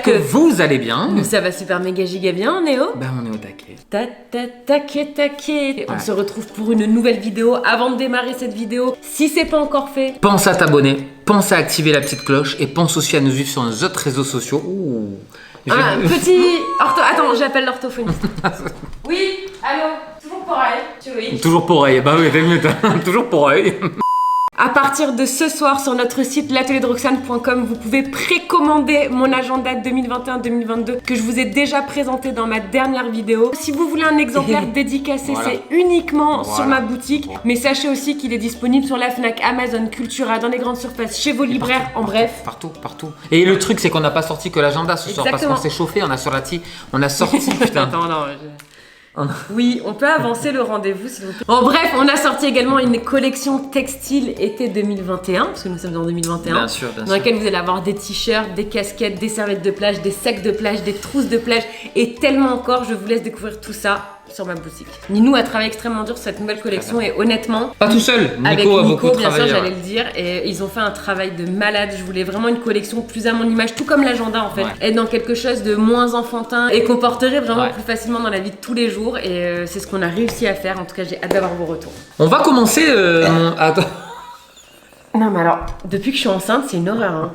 j'espère que vous allez bien. Nous ça va super méga giga bien, Néo. Ben on est au taquet. Taquet. On se retrouve pour une nouvelle vidéo. Avant de démarrer cette vidéo, si c'est pas encore fait, Pense à t'abonner, pense à activer la petite cloche et pense aussi à nous suivre sur nos autres réseaux sociaux. Ouh. petit... Attends, j'appelle l'orthophoniste. Oui, allô. Toujours pareil, oui. Toujours pour oreille, bah oui, t'es mieux, toujours pour oreille. À partir de ce soir, sur notre site l'atelierderoxane.com, vous pouvez précommander mon agenda 2021-2022 que je vous ai déjà présenté dans ma dernière vidéo. Si vous voulez un exemplaire dédicacé, Voilà. c'est uniquement sur ma boutique. Mais sachez aussi qu'il est disponible sur la Fnac, Amazon, Cultura, dans les grandes surfaces, chez vos libraires, en bref. Partout. Et le truc, c'est qu'on n'a pas sorti que l'agenda ce soir parce qu'on s'est chauffé, on a sorti, putain. Attends, non. Oui, on peut avancer le rendez-vous s'il vous plaît. En bref, on a sorti également une collection textile été 2021, parce que nous sommes en 2021. Bien sûr. Dans laquelle vous allez avoir des t-shirts, des casquettes, des serviettes de plage, des sacs de plage, des trousses de plage et tellement encore. Je vous laisse découvrir tout ça sur ma boutique. Ninou a travaillé extrêmement dur sur cette nouvelle collection et honnêtement... Pas tout seul, avec Nico a Nico, beaucoup bien travaillé. sûr, j'allais le dire, et ils ont fait un travail de malade. Je voulais vraiment une collection plus à mon image, tout comme l'agenda en fait. Être dans quelque chose de moins enfantin et qu'on porterait vraiment plus facilement dans la vie de tous les jours. Et c'est ce qu'on a réussi à faire. En tout cas, j'ai hâte d'avoir vos retours. On va commencer... Attends. Non mais alors, depuis que je suis enceinte, c'est une horreur hein.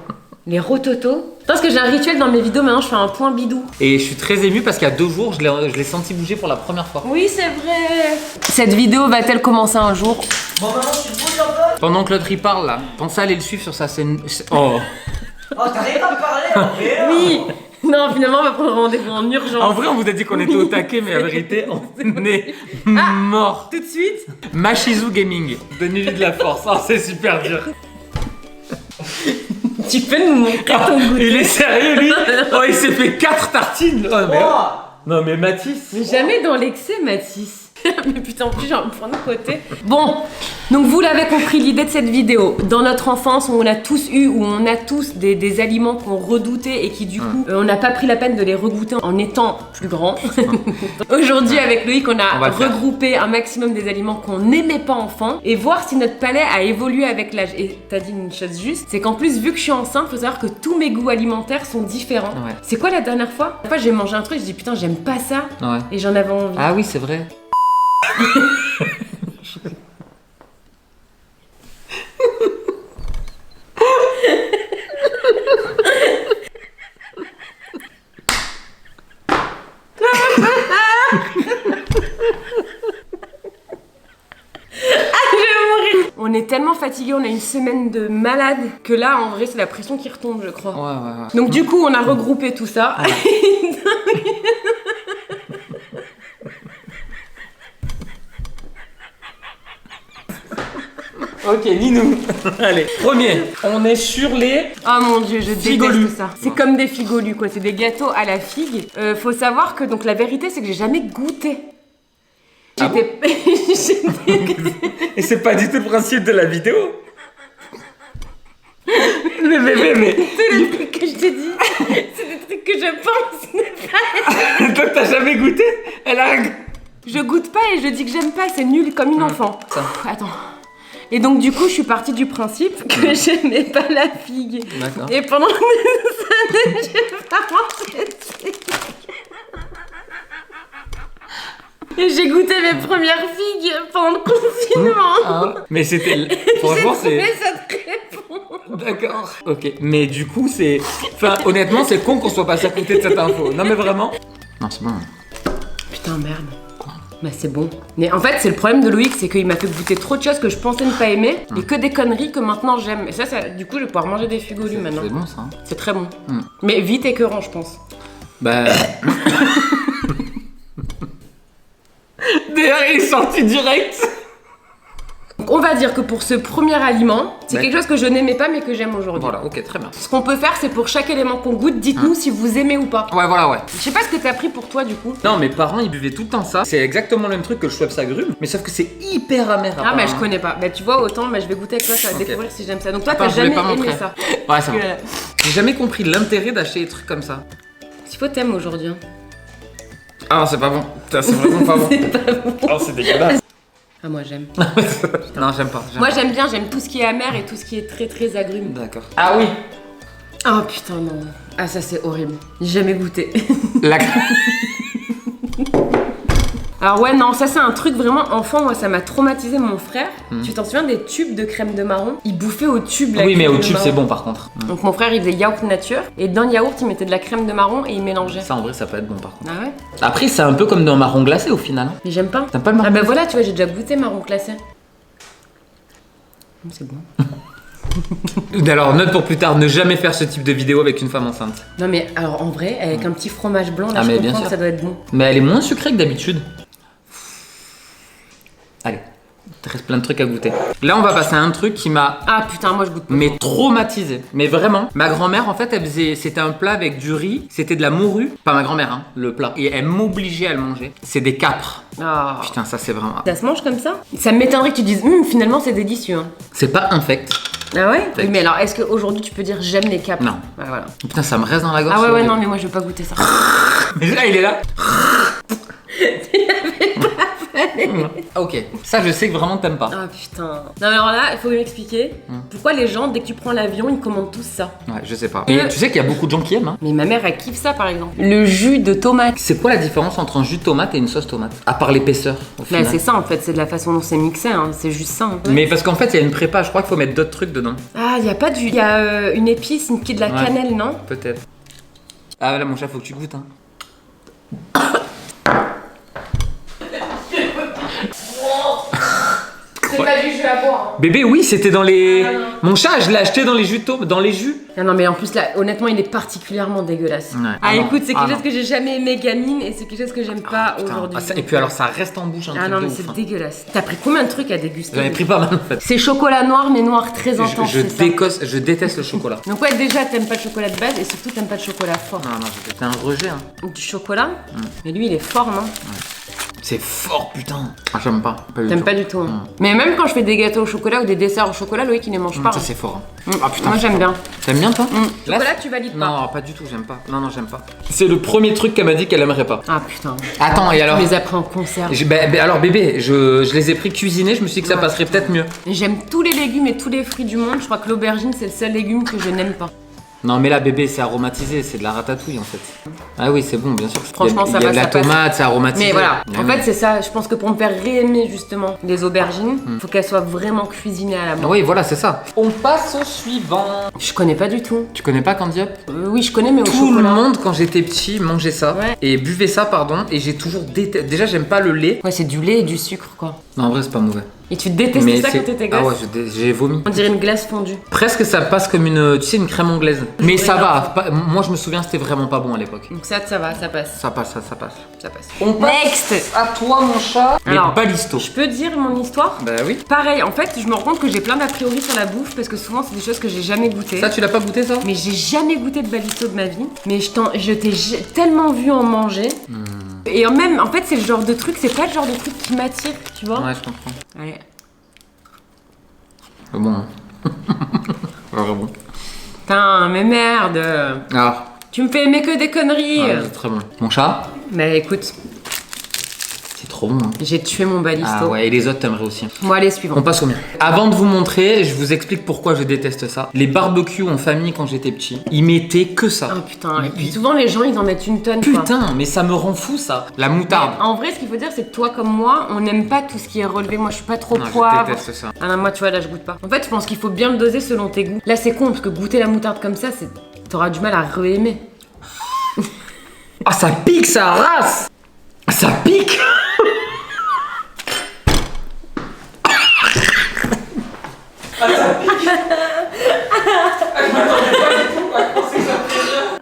Les rototos. Parce que j'ai un rituel dans mes vidéos, maintenant je fais un point bidou. Et je suis très ému parce qu'il y a 2 jours, je l'ai senti bouger pour la première fois. Oui, c'est vrai. Cette vidéo va-t-elle commencer un jour? Bon, maman, tu te bouges un peu? Pendant que l'autre il parle là, pensez à aller le suivre sur sa scène. Oh. Oh, t'arrives à me parler, ok? Oui. Non, finalement, on va prendre rendez-vous en urgence. En vrai, on vous a dit qu'on était au taquet, mais la vérité, on est mort. Tout de suite. Machizu Gaming, donnez-lui de la force. Oh, c'est super dur. Tu peux nous montrer ton goûter? Il est sérieux, lui? Oh, il s'est fait 4 tartines. Oh, mais... Oh. Non, mais Mathis. Mais jamais dans l'excès, Mathis. Mais putain, en plus, j'ai envie de prendre de côté. Bon, donc vous l'avez compris, l'idée de cette vidéo. Dans notre enfance, on a tous eu, ou on a tous des aliments qu'on redoutait et qui du coup, on n'a pas pris la peine de les regoûter en étant plus grands. Aujourd'hui, avec Loïc, on a regroupé un maximum des aliments qu'on n'aimait pas enfant et voir si notre palais a évolué avec l'âge. Et t'as dit une chose juste, c'est qu'en plus, vu que je suis enceinte, faut savoir que tous mes goûts alimentaires sont différents. Ouais. C'est quoi la dernière fois? La fois, j'ai mangé un truc, je dis putain, j'aime pas ça. Ouais. Et j'en avais envie. Ah oui, c'est vrai. On est tellement fatigué, on a une semaine de malade que là, en vrai, c'est la pression qui retombe, je crois. Ouais. Donc du coup, on a regroupé tout ça. Ok, Ninou. Allez, premier. On est sur les... Oh mon dieu, je Figolus. déteste ça. C'est comme des figolus, quoi. C'est des gâteaux à la figue. Faut savoir que, donc la vérité, c'est que j'ai jamais goûté. Ah bon? Et c'est pas du tout le principe de la vidéo. Mais... C'est le truc que je t'ai dit. C'est des trucs que je pense ne pas. Toi, t'as jamais goûté? Elle a... Je goûte pas et je dis que j'aime pas. C'est nul comme une enfant. Ça. Attends. Et donc du coup, je suis partie du principe que j'aimais pas la figue. D'accord. Et pendant des années, j'ai pas mangé de figue. Et j'ai goûté mes premières figues pendant le confinement. Ah, mais c'était... Franchement, J'ai trouvé c'est... ça très bon. D'accord. Ok, mais du coup, c'est... Enfin, honnêtement, c'est con qu'on soit passé à côté de cette info. Non, mais vraiment... Non, c'est bon. Putain, merde. Bah c'est bon. Mais en fait, c'est le problème de Loïc, c'est qu'il m'a fait goûter trop de choses que je pensais ne pas aimer et que des conneries que maintenant j'aime. Et ça, du coup, je vais pouvoir manger des figolus maintenant. C'est bon, ça. Hein. C'est très bon. Mais vite écœurant, je pense. Bah... D'ailleurs, il est sorti direct. Donc, on va dire que pour ce premier aliment, c'est quelque chose que je n'aimais pas mais que j'aime aujourd'hui. Voilà, ok, très bien. Ce qu'on peut faire, c'est pour chaque élément qu'on goûte, dites-nous si vous aimez ou pas. Ouais, voilà, ouais. Je sais pas ce que t'as pris pour toi du coup. Non, mes parents, ils buvaient tout le temps ça. C'est exactement le même truc que le Schweppes agrumes, mais sauf que c'est hyper amer. Ah bah je connais pas. Bah tu vois, autant bah, je vais goûter avec toi, ça va découvrir si j'aime ça. Donc toi, t'as je voulais jamais pas aimé montrer. ça. Ouais, ça va. J'ai jamais compris l'intérêt d'acheter des trucs comme ça. S'il faut t'aimes aujourd'hui. Hein. Ah, c'est pas bon. Putain, c'est vraiment pas bon. C'est pas bon. Oh, c'est dégueulasse. Ah moi j'aime. Non, j'aime pas. Moi j'aime bien, j'aime tout ce qui est amer et tout ce qui est très très agrume. D'accord. Ah oui. Oh putain, non. Ah, ça c'est horrible. J'ai jamais goûté. La... Alors ouais, non, ça c'est un truc vraiment enfant, moi ça m'a traumatisé mon frère. Tu t'en souviens des tubes de crème de marron? Il bouffait au tube la Oui, mais crème au de tube, marron. c'est bon par contre. Donc mon frère il faisait yaourt nature et dans le yaourt il mettait de la crème de marron et il mélangeait. Ça, en vrai, ça peut être bon par contre. Ah ouais? Après, c'est un peu comme dans le marron glacé au final. Hein. Mais j'aime pas. T'aimes pas le marron Ah bah glacé? voilà, tu vois, j'ai déjà goûté marron glacé. C'est bon. Alors, note pour plus tard, ne jamais faire ce type de vidéo avec une femme enceinte. Non mais alors en vrai, avec un petit fromage blanc, là Ah, je mais bien comprends sûr. que ça doit être bon. Mais elle est moins sucrée que d'habitude. Allez, il te reste plein de trucs à goûter. Là, on va passer à un truc qui m'a Ah putain, moi je goûte pas. mais traumatisé. Mais vraiment, ma grand-mère, en fait, elle faisait, c'était un plat avec du riz, c'était de la morue. Pas ma grand-mère, hein, le plat. Et elle m'obligeait à le manger. C'est des capres. Ah. Putain, ça c'est vraiment... Ça se mange comme ça? Ça m'étonnerait que tu dises, finalement c'est délicieux. Hein. C'est pas infect. Ah ouais? Oui, mais alors est-ce qu'aujourd'hui tu peux dire j'aime les capres? Non. Ah, voilà. Putain, ça me reste dans la gorge. Ah ouais, c'est ouais, horrible. non, mais moi je veux pas goûter ça. Mais là, il est là. Ok, ça je sais que vraiment t'aimes pas. Ah putain. Non, mais alors là, il faut m'expliquer pourquoi les gens, dès que tu prends l'avion, ils commandent tous ça. Ouais, je sais pas. Et tu sais qu'il y a beaucoup de gens qui aiment, hein. Mais ma mère, elle kiffe ça par exemple. Le jus de tomate. C'est quoi la différence entre un jus de tomate et une sauce tomate? À part l'épaisseur, au Bah, final. c'est ça en fait, c'est de la façon dont c'est mixé, hein. C'est juste ça. Hein. Mais parce qu'en fait, il y a une prépa, je crois qu'il faut mettre d'autres trucs dedans. Ah, y a pas de jus. Y a une épice, de la Ouais. cannelle, non? Peut-être. Ah là, mon chat, faut que tu goûtes, hein. C'est pas du jus à boire. Bébé, oui, c'était dans les... Ah, non. Mon chat, je l'ai acheté dans les jus dans les jus. Ah non, mais en plus là, honnêtement, il est particulièrement dégueulasse. Ouais. Ah, Ah non. écoute, c'est Ah quelque chose non. que j'ai jamais aimé gamine et c'est quelque chose que j'aime pas Putain. aujourd'hui. Ah, ça- et puis alors, ça reste en bouche un Ah truc non, de mais ouf, c'est hein. dégueulasse. T'as pris combien de trucs à déguster? J'en ai pris pas mal, en fait. C'est chocolat noir, mais noir très intense. Je c'est ça. je déteste le chocolat. Donc ouais, déjà t'aimes pas le chocolat de base et surtout t'aimes pas le chocolat fort. Non, non, c'était un rejet, hein. Du chocolat, mais lui il est fort, non? C'est fort, putain. Ah, j'aime pas. du T'aimes tout. pas du tout. Hein. Mais même quand je fais des gâteaux au chocolat ou des desserts au chocolat, Loïc il ne mange pas. Ça, hein. c'est fort. Hein. Mm. Ah, putain. Moi j'aime bien. T'aimes bien, toi? Là, Chocolat, tu valides pas. Non, pas du tout, j'aime pas. Non, non, j'aime pas. C'est le premier truc qu'elle m'a dit qu'elle aimerait pas. Ah putain. Attends, et alors? Tu les as pris en conserve. Alors, bébé, je les ai pris cuisinés, je me suis dit que ça Ouais. passerait peut-être mieux. J'aime tous les légumes et tous les fruits du monde. Je crois que l'aubergine c'est le seul légume que je n'aime pas. Non, mais là, bébé, c'est aromatisé, c'est de la ratatouille en fait. Ah oui, c'est bon, bien sûr. Franchement, il y ça a va, de la ça passe. tomate, c'est aromatisé. Mais voilà, Ah en oui. fait c'est ça, je pense que pour me faire réaimer justement les aubergines, faut qu'elles soient vraiment cuisinées à la main. Ah oui, voilà, c'est ça. On passe au suivant. Je connais pas du tout. Tu connais pas Candy Up? Oui, je connais, mais au Tout chocolat. le monde, quand j'étais petit, mangeait ça. Ouais. Et buvait ça, pardon. Et j'ai toujours détesté. Déjà, j'aime pas le lait. Ouais, c'est du lait et du sucre quoi. Non, en vrai, c'est pas mauvais. Et tu détestais ça quand t'étais gosse? Ah ouais, j'ai vomi. On dirait une glace fondue. Presque ça passe comme une, tu sais, une crème anglaise. Mais ça va. Moi, je me souviens, c'était vraiment pas bon à l'époque. Donc ça va, ça passe. Ça passe, ça passe. Ça passe. On passe Next. à toi, mon chat. Alors, Les balistos. Je peux dire mon histoire? Bah oui. Pareil, en fait, je me rends compte que j'ai plein d'a priori sur la bouffe parce que souvent c'est des choses que j'ai jamais goûtées. Ça, tu l'as pas goûté, ça? Mais j'ai jamais goûté de balisto de ma vie. Mais je t'ai tellement vu en manger. Et même, en fait, c'est le genre de truc, c'est pas le genre de truc qui m'attire, tu vois. Ouais, je comprends. Allez. C'est bon. Hein. Vraiment. Putain, mais merde. Ah, Tu me fais aimer que des conneries. ouais, c'est très bon. Mon chat, Mais écoute, c'est trop bon. Hein. j'ai tué mon balisto. Ah ouais, et les autres, t'aimerais aussi. Bon, allez, On suivant. passe au mien. Avant de vous montrer, je vous explique pourquoi je déteste ça. Les barbecues en famille quand j'étais petit, ils mettaient que ça. Ah putain, et puis souvent les gens ils en mettent une tonne. quoi. Putain, mais ça me rend fou ça. La moutarde. En vrai, ce qu'il faut dire, c'est que toi comme moi, on n'aime pas tout ce qui est relevé. Moi, je suis pas trop Non, je poivre. déteste ça. Ah non, moi, tu vois, là, je goûte pas. En fait, je pense qu'il faut bien le doser selon tes goûts. Là, c'est con parce que goûter la moutarde comme ça, t'auras du mal à re-aimer. Ah, ça pique, ça race. Ça pique.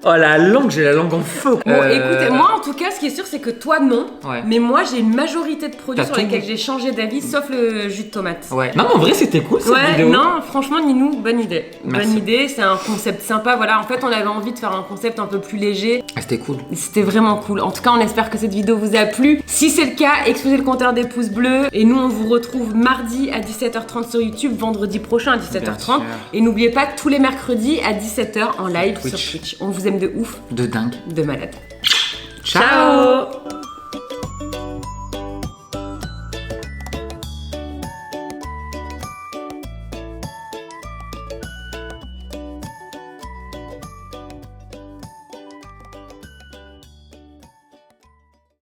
Oh la langue, j'ai la langue en feu. Bon, écoutez, moi en tout cas, ce qui est sûr, c'est que toi non. Ouais. Mais moi, j'ai une majorité de produits T'as sur tout lesquels goût. j'ai changé d'avis, sauf le jus de tomate. Ouais. Non, mais en vrai, c'était cool cette Ouais, vidéo. non, franchement, Ninou, bonne idée. Merci. Bonne idée, c'est un concept sympa. Voilà, en fait, on avait envie de faire un concept un peu plus léger. Ah, c'était cool. C'était vraiment cool. En tout cas, on espère que cette vidéo vous a plu. Si c'est le cas, explosez le compteur des pouces bleus. Et nous, on vous retrouve mardi à 17h30 sur YouTube, vendredi prochain à 17h30. Bien sûr. Et n'oubliez pas, tous les mercredis à 17h en live Twitch. sur Twitch. On vous aime de ouf, De dingue. de malade. Ciao. Ciao.